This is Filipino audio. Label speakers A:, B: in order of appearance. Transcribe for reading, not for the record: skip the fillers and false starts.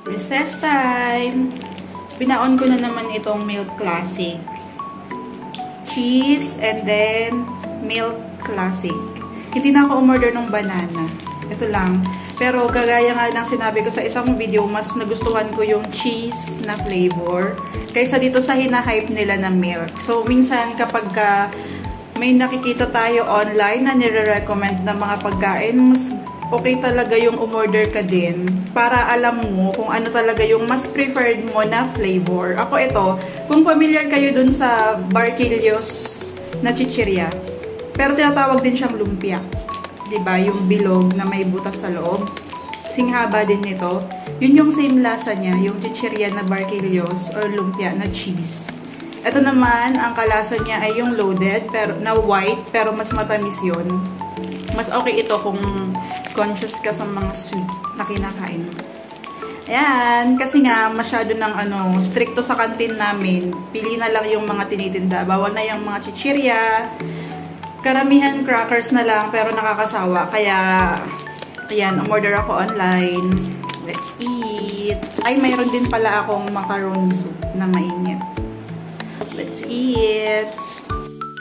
A: Recess time! Binaon ko na naman itong Milk Classic. Cheese and then Milk Classic. Hindi na ako umorder ng banana. Ito lang. Pero kagaya nga ng sinabi ko sa isang video, mas nagustuhan ko yung cheese na flavor kaysa dito sa hina-hype nila na milk. So, minsan kapag may nakikita tayo online na nire-recommend na mga pagkain, mas okay talaga yung umorder ka din para alam mo kung ano talaga yung mas preferred mo na flavor. Ako ito, kung familiar kayo dun sa Barquillos na chichirya, pero tinatawag din siyang lumpia. Diba? Yung bilog na may butas sa loob. Singhaba din nito. Yun yung same lasa niya, yung chichirya na Barquillos or lumpia na cheese. Ito naman, ang kalasa niya ay yung loaded, pero na white, pero mas matamis yun. Mas okay ito kung conscious ka sa mga sweet na kinakain mo. Ayan, kasi nga masyado ng stricto sa kantin namin. Pili na lang yung mga tinitinda. Bawal na yung mga chichirya. Karamihan crackers na lang pero nakakasawa. Kaya, ayan, umorder ako online. Let's eat. Ay, mayroon din pala akong macaron soup na mainit. Let's eat.